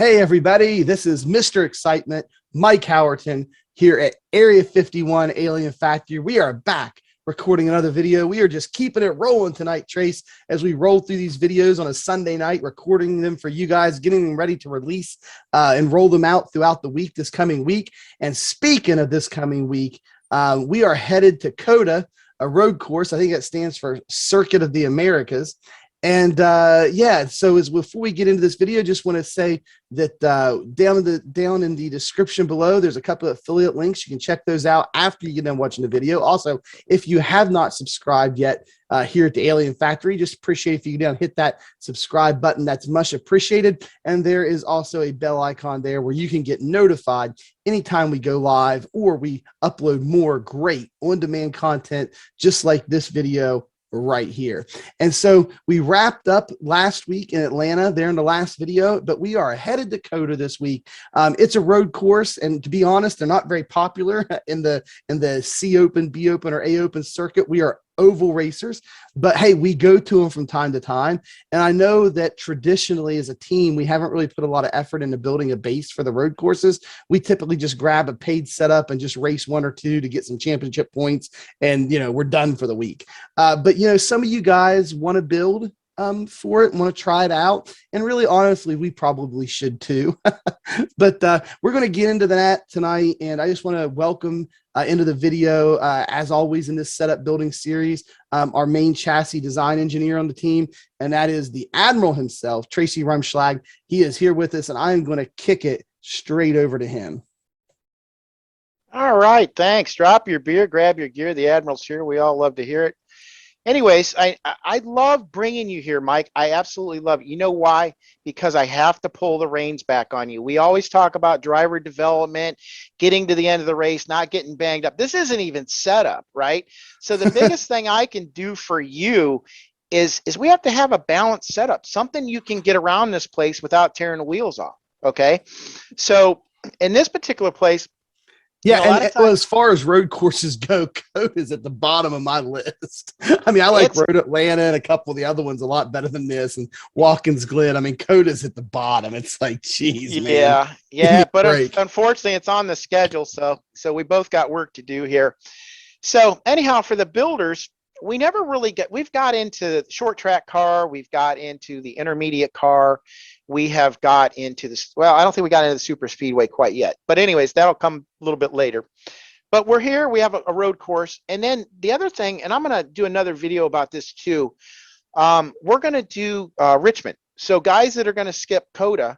Hey, everybody, this is Mr. Excitement, Mike Howerton, here at Area 51 Alien Factory. We are back recording another video. We are just keeping it rolling tonight, Trace, as we roll through these videos on a Sunday night, recording them for you guys, getting them ready to release and roll them out throughout the week, this coming week. And speaking of this coming week, we are headed to COTA, a road course. I think that stands for Circuit of the Americas. And yeah, so as before we get into this video, just want to say that down in the description below, there's a couple of affiliate links. You can check those out after you get done watching the video. Also, if you have not subscribed yet here at the Alien Factory, just appreciate if you go down, hit that subscribe button. That's much appreciated. And there is also a bell icon there where you can get notified anytime we go live or we upload more great on-demand content just like this video right here. And so we wrapped up last week in Atlanta there in the last video, but we are headed to COTA this week. It's a road course, and to be honest, they're not very popular in the C Open, B Open, or A Open circuit. We are oval racers, but hey, we go to them from time to time. And I know that traditionally as a team, we haven't really put a lot of effort into building a base for the road courses. We typically just grab a paid setup and just race one or two to get some championship points, and we're done for the week. But some of you guys want to build for it, want to try it out, and really honestly we probably should too. But we're going to get into that tonight, and I just want to welcome into the video, as always in this setup building series, our main chassis design engineer on the team, and that is the Admiral himself, Tracy Rumschlag. He is here with us, and I am going to kick it straight over to him. All right, thanks. Drop your beer, grab your gear. The Admiral's here. We all love to hear it. Anyways, I love bringing you here, Mike. I absolutely love it. You know why? Because I have to pull the reins back on you. We always talk about driver development, getting to the end of the race, not getting banged up. This isn't even setup, right? So the biggest thing I can do for you is we have to have a balanced setup, something you can get around this place without tearing the wheels off, okay? So in this particular place, yeah, and as far as road courses go, COTA is at the bottom of my list. I mean, I like Road Atlanta and a couple of the other ones a lot better than this, and Watkins Glen. I mean, COTA's at the bottom. It's like, geez, man. Yeah, but unfortunately, it's on the schedule, so we both got work to do here. So anyhow, for the builders, we never really we've got into short track car, we've got into the intermediate car, we have got into this, well, I don't think we got into the super speedway quite yet, but anyways, that'll come a little bit later. But we're here, we have a road course. And then the other thing, and I'm going to do another video about this too, we're going to do Richmond. So guys that are going to skip COTA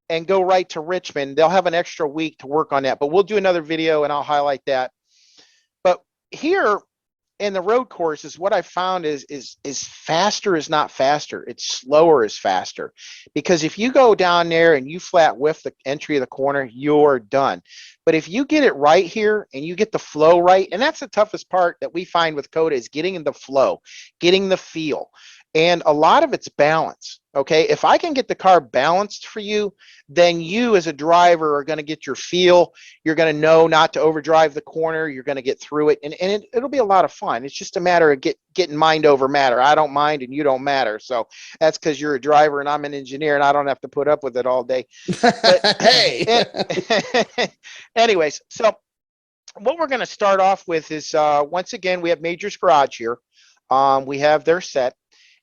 and go right to Richmond, they'll have an extra week to work on that, but we'll do another video and I'll highlight that. But here in the road courses, what I found is faster is not faster. It's slower is faster. Because if you go down there and you flat whiff the entry of the corner, you're done. But if you get it right here and you get the flow right, and that's the toughest part that we find with COTA is getting in the flow, getting the feel. And a lot of it's balance, okay? If I can get the car balanced for you, then you as a driver are going to get your feel. You're going to know not to overdrive the corner. You're going to get through it, and it'll be a lot of fun. It's just a matter of getting mind over matter. I don't mind and you don't matter. So that's because you're a driver and I'm an engineer and I don't have to put up with it all day. But, hey. Anyways, so what we're going to start off with is, once again, we have Major's Garage here. We have their set.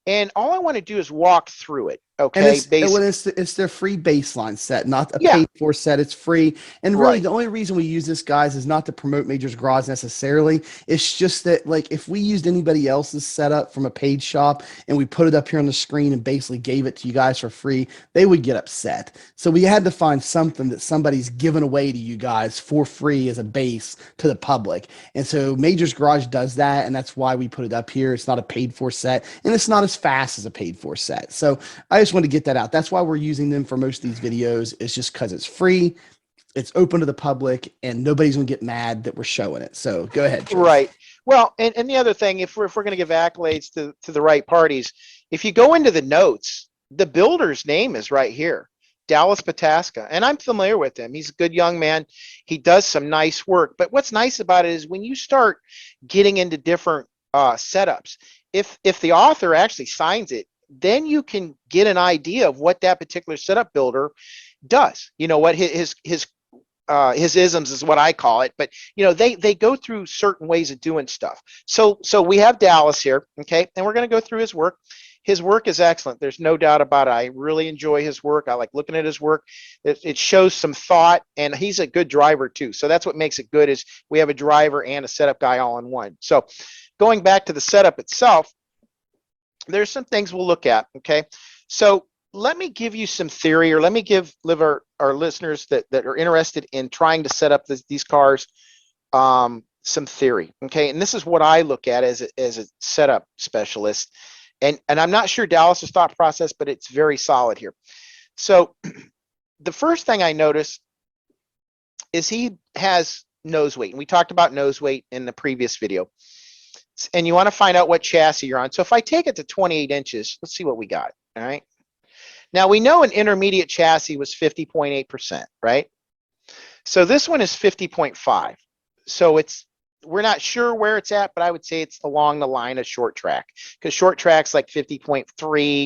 And all I want to do is walk through it. Okay. And it's their free baseline set, not a paid for set. It's free. And really the only reason we use this, guys, is not to promote Major's Garage necessarily. It's just that, like, if we used anybody else's setup from a paid shop and we put it up here on the screen and basically gave it to you guys for free, they would get upset. So we had to find something that somebody's given away to you guys for free as a base to the public. And so Major's Garage does that, and that's why we put it up here. It's not a paid for set, and it's not as fast as a paid for set. So I just want to get that out. That's why we're using them for most of these videos. It's just because it's free, it's open to the public, and nobody's gonna get mad that we're showing it. So go ahead, Trace. Right. Well, and the other thing, if we're going to give accolades to the right parties, if you go into the notes, the builder's name is right here, Dallas Pataska, and I'm familiar with him. He's a good young man. He does some nice work. But what's nice about it is when you start getting into different setups, if the author actually signs it, then you can get an idea of what that particular setup builder does. You know what his isms is what I call it, but you know they go through certain ways of doing stuff. So we have Dallas here, okay, and we're going to go through his work. His work is excellent. There's no doubt about it. I really enjoy his work. I like looking at his work. It shows some thought, and he's a good driver too. So that's what makes it good is we have a driver and a setup guy all in one. So going back to the setup itself, there's some things we'll look at, okay? So let me give you some theory, or let me give our listeners that are interested in trying to set up these cars some theory, okay? And this is what I look at as a setup specialist. And I'm not sure Dallas's thought process, but it's very solid here. So the first thing I notice is he has nose weight. And we talked about nose weight in the previous video. And you want to find out what chassis you're on. So if I take it to 28 inches, let's see what we got, all right? Now we know an intermediate chassis was 50.8%, right? So this one is 50.5. So we're not sure where it's at, but I would say it's along the line of short track, because short track's like 50.3,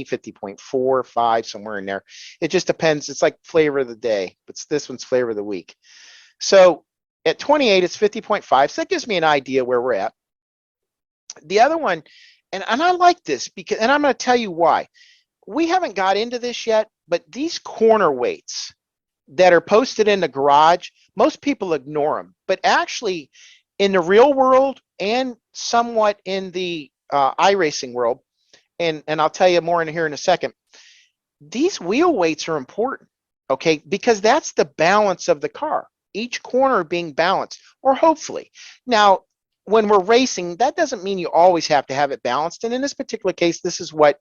50.4, 5, somewhere in there. It just depends. It's like flavor of the day, but this one's flavor of the week. So at 28, it's 50.5. So that gives me an idea where we're at. The other one, and I like this because, and I'm going to tell you why. We haven't got into this yet, but these corner weights that are posted in the garage, most people ignore them. But actually, in the real world and somewhat in the iRacing world, and I'll tell you more in here in a second, these wheel weights are important, okay? Because that's the balance of the car, each corner being balanced, or hopefully. Now, when we're racing, that doesn't mean you always have to have it balanced. And in this particular case, this is what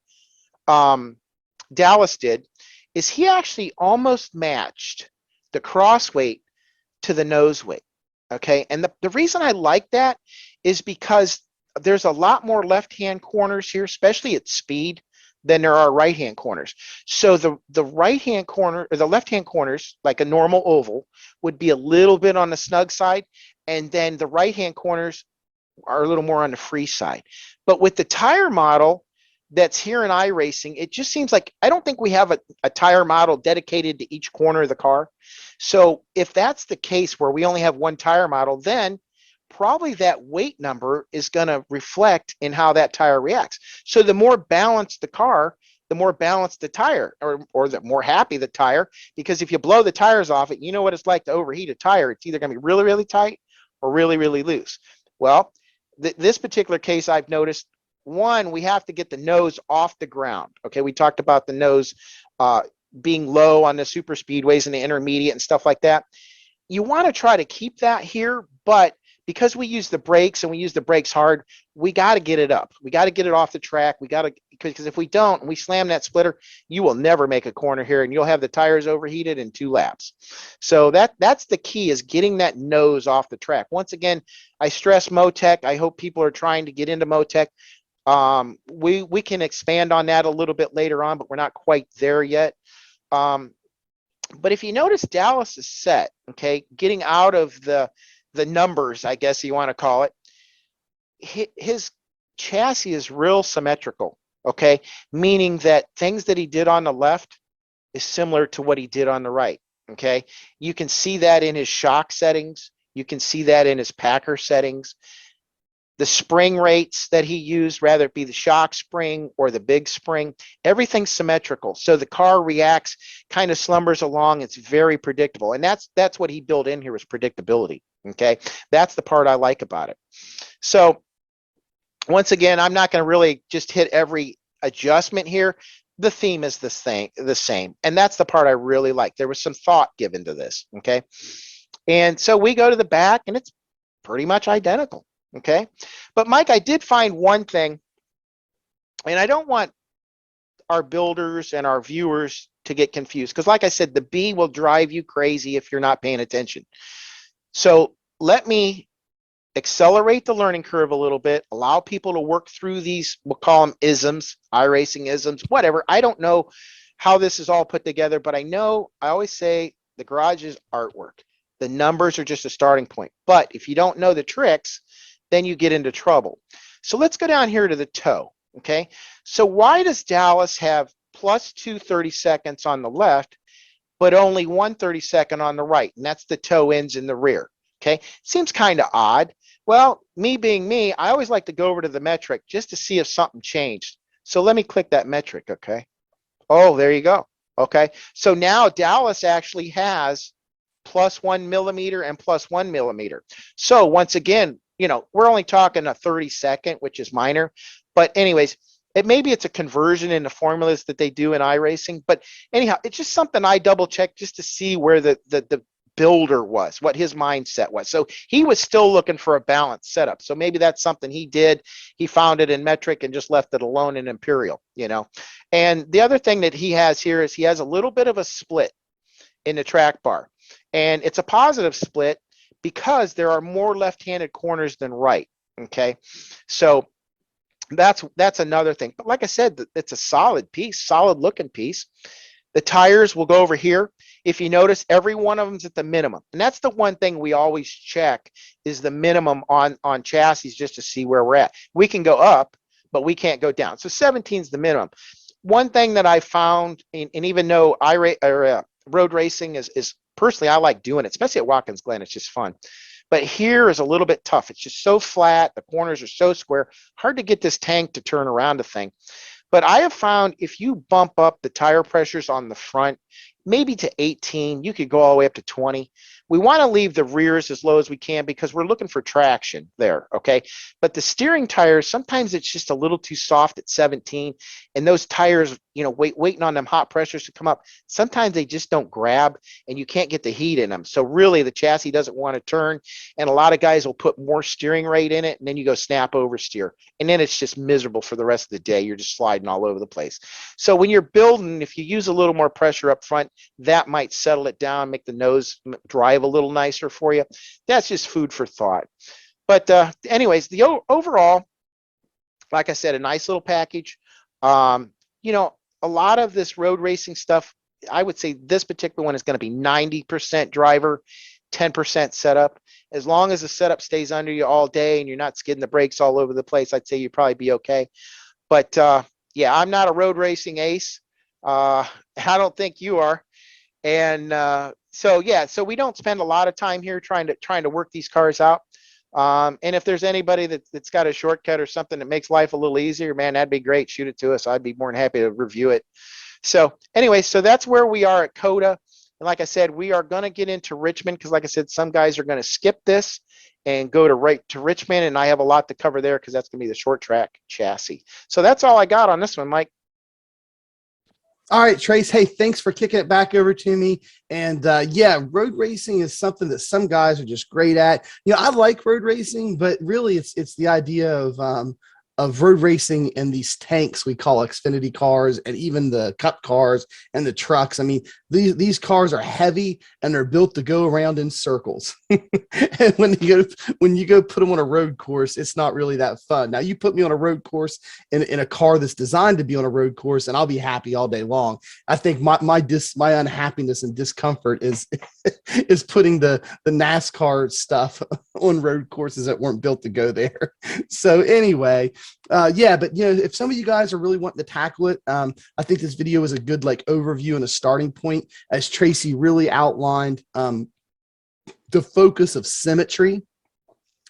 Dallas did, is he actually almost matched the cross weight to the nose weight, okay? And the reason I like that is because there's a lot more left-hand corners here, especially at speed, than there are right-hand corners. So the right-hand corner, or the left-hand corners, like a normal oval, would be a little bit on the snug side, and then the right-hand corners are a little more on the free side. But with the tire model that's here in iRacing, it just seems like I don't think we have a tire model dedicated to each corner of the car. So if that's the case where we only have one tire model, then probably that weight number is going to reflect in how that tire reacts. So the more balanced the car, the more balanced the tire, or the more happy the tire, because if you blow the tires off it, you know what it's like to overheat a tire. It's either going to be really, really tight or really, really loose. Well, this particular case, I've noticed, one, we have to get the nose off the ground. Okay, we talked about the nose being low on the super speedways and the intermediate and stuff like that. You want to try to keep that here, but because we use the brakes and we use the brakes hard, we got to get it up. We got to get it off the track. We got to, because if we don't, and we slam that splitter, you will never make a corner here, and you'll have the tires overheated in 2 laps. So that's the key, is getting that nose off the track. Once again, I stress Motec. I hope people are trying to get into Motec. We can expand on that a little bit later on, but we're not quite there yet. But if you notice, Dallas is set, okay, getting out of the numbers, I guess you want to call it. His chassis is real symmetrical, okay, meaning that things that he did on the left is similar to what he did on the right, okay. You can see that in his shock settings. You can see that in his packer settings. The spring rates that he used, rather it be the shock spring or the big spring, everything's symmetrical. So the car reacts, kind of slumbers along. It's very predictable. And that's what he built in here, is predictability. Okay. That's the part I like about it. So once again, I'm not going to really just hit every adjustment here. The theme is the same. And that's the part I really like. There was some thought given to this. Okay. And so we go to the back and it's pretty much identical. Okay. But Mike, I did find one thing, and I don't want our builders and our viewers to get confused, because like I said, the B will drive you crazy if you're not paying attention. So let me accelerate the learning curve a little bit, allow people to work through these, we'll call them isms, iRacing isms, whatever. I don't know how this is all put together, but I know I always say the garage is artwork. The numbers are just a starting point. But if you don't know the tricks, then you get into trouble. So let's go down here to the toe, okay? So why does Dallas have +2 30 seconds on the left but only 1/32 on the right, and that's the toe ends in the rear. Okay, seems kind of odd. Well, me being me, I always like to go over to the metric just to see if something changed. So let me click that metric. Okay. Oh, there you go. Okay. So now Dallas actually has +1 millimeter and +1 millimeter. So once again, we're only talking a 30-second, which is minor. But anyways, maybe it's a conversion in the formulas that they do in iRacing. But anyhow, it's just something I double check just to see where the builder was, what his mindset was. So he was still looking for a balanced setup. So maybe that's something he did. He found it in metric and just left it alone in Imperial, And the other thing that he has here is he has a little bit of a split in the track bar. And it's a positive split because there are more left-handed corners than right. Okay. So that's another thing. But like I said, it's a solid piece, solid looking piece. The tires will go over here. If you notice, every one of them's at the minimum. And that's the one thing we always check is the minimum on chassis just to see where we're at. We can go up, but we can't go down. So 17 is the minimum. One thing that I found, and even though road racing is personally, I like doing it, especially at Watkins Glen. It's just fun. But here is a little bit tough. It's just so flat. The corners are so square. Hard to get this tank to turn around the thing. But I have found if you bump up the tire pressures on the front, maybe to 18, you could go all the way up to 20. We want to leave the rears as low as we can because we're looking for traction there, okay? But the steering tires, sometimes it's just a little too soft at 17, and those tires, waiting on them hot pressures to come up, sometimes they just don't grab, and you can't get the heat in them. So really, the chassis doesn't want to turn, and a lot of guys will put more steering rate in it, and then you go snap oversteer, and then it's just miserable for the rest of the day. You're just sliding all over the place. So when you're building, if you use a little more pressure up front, that might settle it down, make the nose drive a little nicer for you. That's just food for thought. But anyways, the overall, like I said, a nice little package. A lot of this road racing stuff, I would say this particular one is going to be 90% driver, 10% setup. As long as the setup stays under you all day and you're not skidding the brakes all over the place, I'd say you'd probably be okay. But yeah, I'm not a road racing ace. I don't think you are. And so we don't spend a lot of time here trying to work these cars out. And if there's anybody that's got a shortcut or something that makes life a little easier, man, that'd be great. Shoot it to us. I'd be more than happy to review it. So anyway, so that's where we are at COTA. And like I said, we are going to get into Richmond because, like I said, some guys are going to skip this and go right to Richmond. And I have a lot to cover there because that's going to be the short track chassis. So that's all I got on this one, Mike. All right, Trace. Hey, thanks for kicking it back over to me. And yeah, road racing is something that some guys are just great at. I like road racing, but really it's the idea of road racing and these tanks we call Xfinity cars and even the Cup cars and the trucks. I mean, these cars are heavy and they're built to go around in circles. And when you go put them on a road course, it's not really that fun. Now you put me on a road course in a car that's designed to be on a road course and I'll be happy all day long. I think my unhappiness and discomfort is is putting the NASCAR stuff on road courses that weren't built to go there. So anyway, yeah, but if some of you guys are really wanting to tackle it, I think this video is a good overview and a starting point as Tracy really outlined the focus of symmetry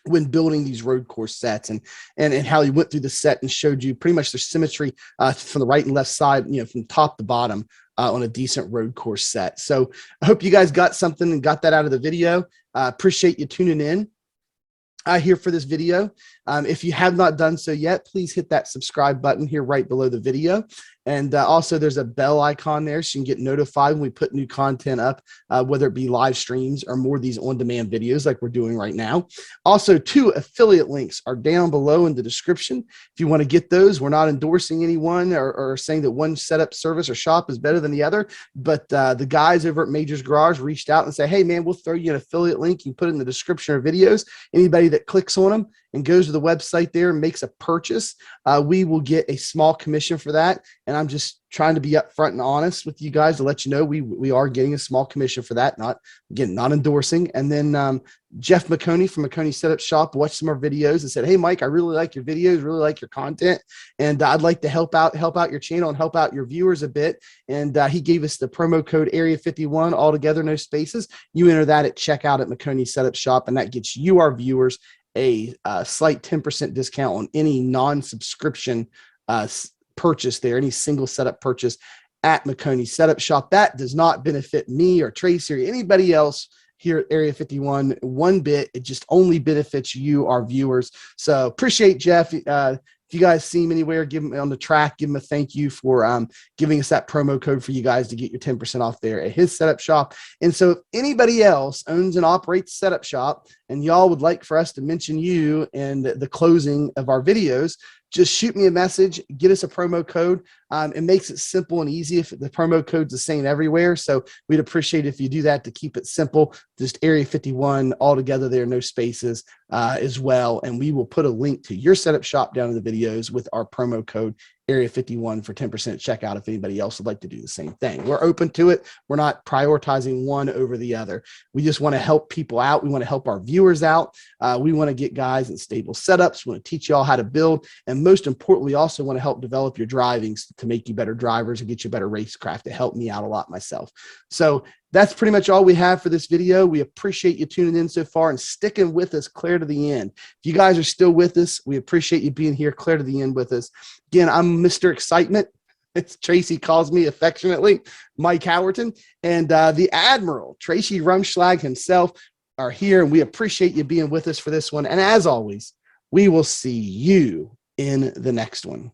when building these road course sets and how he went through the set and showed you pretty much the symmetry from the right and left side, from top to bottom on a decent road course set. So I hope you guys got something and got that out of the video. Appreciate you tuning in here for this video. If you have not done so yet, please hit that subscribe button here right below the video. And also there's a bell icon there so you can get notified when we put new content up, whether it be live streams or more of these on-demand videos like we're doing right now. Also, 2 affiliate links are down below in the description. If you want to get those, we're not endorsing anyone or saying that one setup service or shop is better than the other, but the guys over at Majors Garage reached out and say, hey man, we'll throw you an affiliate link. You can put it in the description of videos. Anybody that clicks on them and goes to the website there and makes a purchase, we will get a small commission for that. And I'm just trying to be upfront and honest with you guys to let you know we are getting a small commission for that. Not endorsing. And then Jeff McConey from McConey Setup Shop watched some of our videos and said, "Hey, Mike, I really like your videos, really like your content, and I'd like to help out your channel and help out your viewers a bit." And he gave us the promo code Area 51, all together, no spaces. You enter that at checkout at McConey Setup Shop, and that gets you, our viewers, a slight 10% discount on any non-subscription purchase there, any single setup purchase at McConey Setup Shop. That does not benefit me or Tracy or anybody else here at Area 51 one bit. It just only benefits you, our viewers. So appreciate Jeff. If you guys see him anywhere, give him on the track, give him a thank you for giving us that promo code for you guys to get your 10% off there at his setup shop. And so if anybody else owns and operates a setup shop and y'all would like for us to mention you in the closing of our videos, just shoot me a message, get us a promo code. It makes it simple and easy if the promo code's the same everywhere. So we'd appreciate if you do that to keep it simple. Just Area 51 all together there, no spaces as well. And we will put a link to your setup shop down in the videos with our promo code Area 51 for 10% checkout if anybody else would like to do the same thing. We're open to it. We're not prioritizing one over the other. We just want to help people out. We want to help our viewers out. We want to get guys in stable setups. We want to teach you all how to build. And most importantly, also want to help develop your driving to make you better drivers and get you better racecraft. To help me out a lot myself. So that's pretty much all we have for this video. We appreciate you tuning in so far and sticking with us clear to the end. If you guys are still with us, we appreciate you being here clear to the end with us. Again, I'm Mr. Excitement. It's Tracy calls me affectionately, Mike Howerton, and the Admiral, Tracy Rumschlag himself, are here, and we appreciate you being with us for this one. And as always, we will see you in the next one.